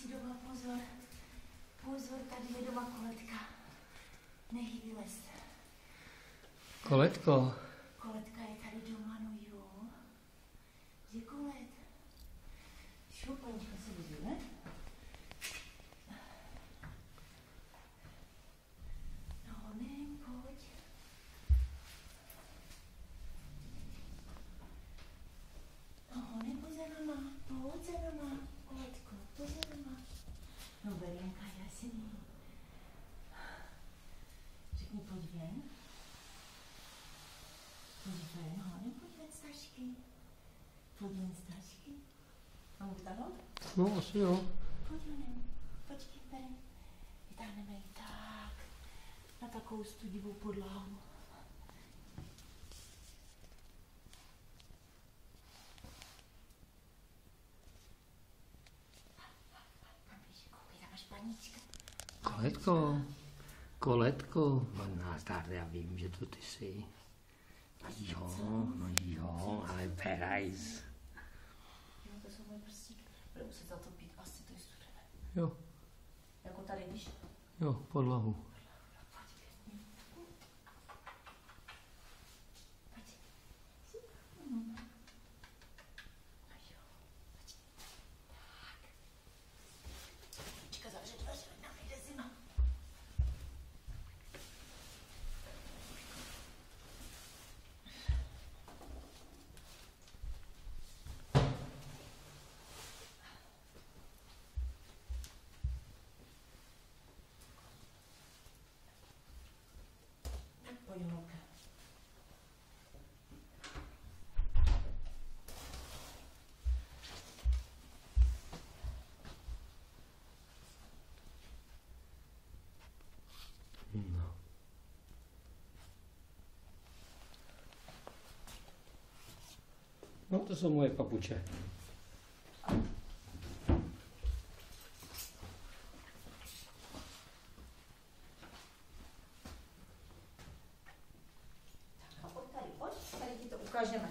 si doma pozor. Pozor, tady je doma Koletka. Nech vylez. Koletko. Koletka je tady doma, no jo. Kde Kolet? Šup, panička se vyzve, ne? No, honem, pojď. No, honem, pojď za nama. Pojď za nama, Koletko, pojď za nama. No, Berienka, jasný. Řekni, pojď ven. Pojď ven, honem, pojď ven z tašky. Pojď ven z tašky. Mám vytáhnout? No, asi jo. Pojď honem, počkej, Beren. Vytáhneme ji tak. Na takovou studivou podlahu. Tam běž, koukej, tam máš panička. Koletko. Koletko. Nazdar, já vím, že to ty jsi. No jo, ale Perajs. Jo, to jsou moje prstíky. Bude muset zatopit, asi to je studené. Jo, Jako tady, víš? jo, podlahu. Pojď, holka. No. No, to jsou moje papuče. A pojď tady ti to ukážeme.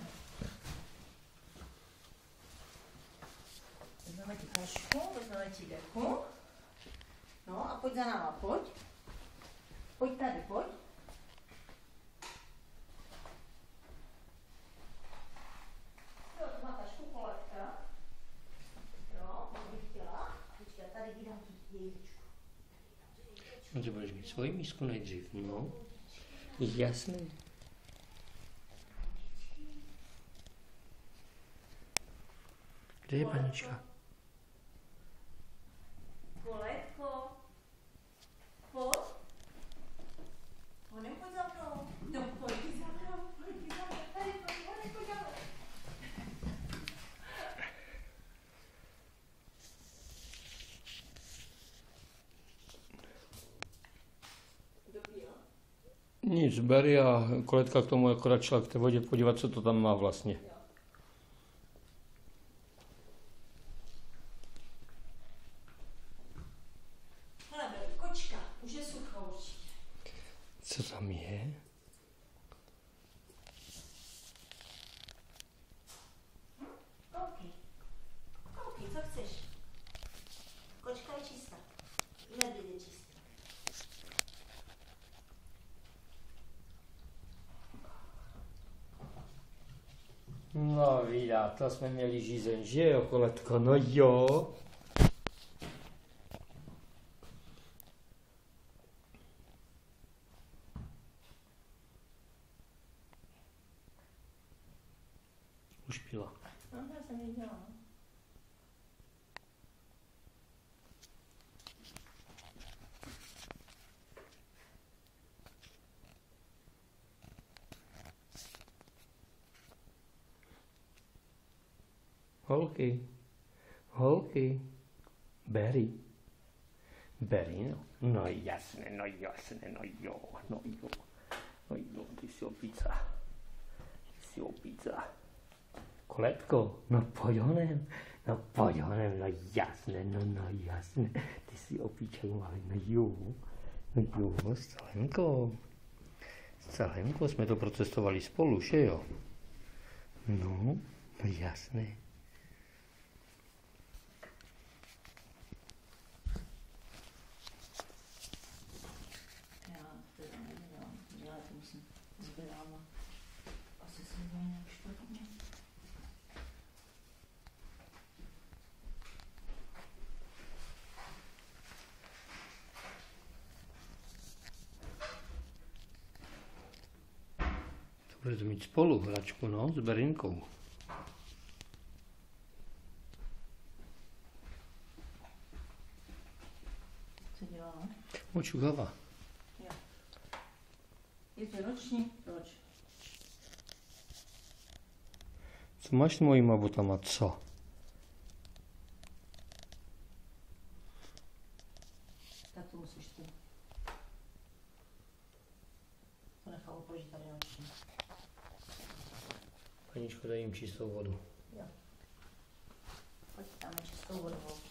Vezmeme ti tašku, vezmeme ti deku. No a pojď za náma, pojď. Pojď tady, pojď. Jo, to má tašku Koletka. Jo, to bych chtěla. Počkej, tady ti dám tu jejličku. No, ty budeš mít svoji mísku nejdřív, no. Jasný. Kde je panička? Koletko. Pojď. Honem, pojď za mnou. No, pojď za mnou, pojď za mnou. Tady, pojď, pojď za mnou. Nic, Berry a Koletka k tomu akorát šla k té vodě podívat, co to tam má vlastně. Hele, Berry, kočka, už je suchá určitě. Co tam je? Koukej. Koukej, co chceš? Kočka je čistá. Medvěd je čistý. No, vídá, to jsme měli žízeň, že jo, Koletko? No jo. Už pila. No, já jsem viděla. Holky. Holky. Berry. Berry, no. No jasné, no jasné, no jo, no jo. No jo, ty jsi opica. Ty jsi opica. Koletko, no pojď honem. No pojď honem, no jasné, no jasné. Ty jsi opiček malý, no jo. No jo, s Celenkou. S Celenkou jsme to procestovali spolu, že jo? No jasné. máma. Asi se mi nějak špatně. Budete mít spolu hračku, no, s Berinkou. Co dělá? Očukava. Jo. Je to roční? Proč? Co máš s mojima botama, co? Tak to musíš ty. To nechám položit tady roční. Paničko, dej jim čistou vodu. Jo. Pojď, dáme čistou vodu.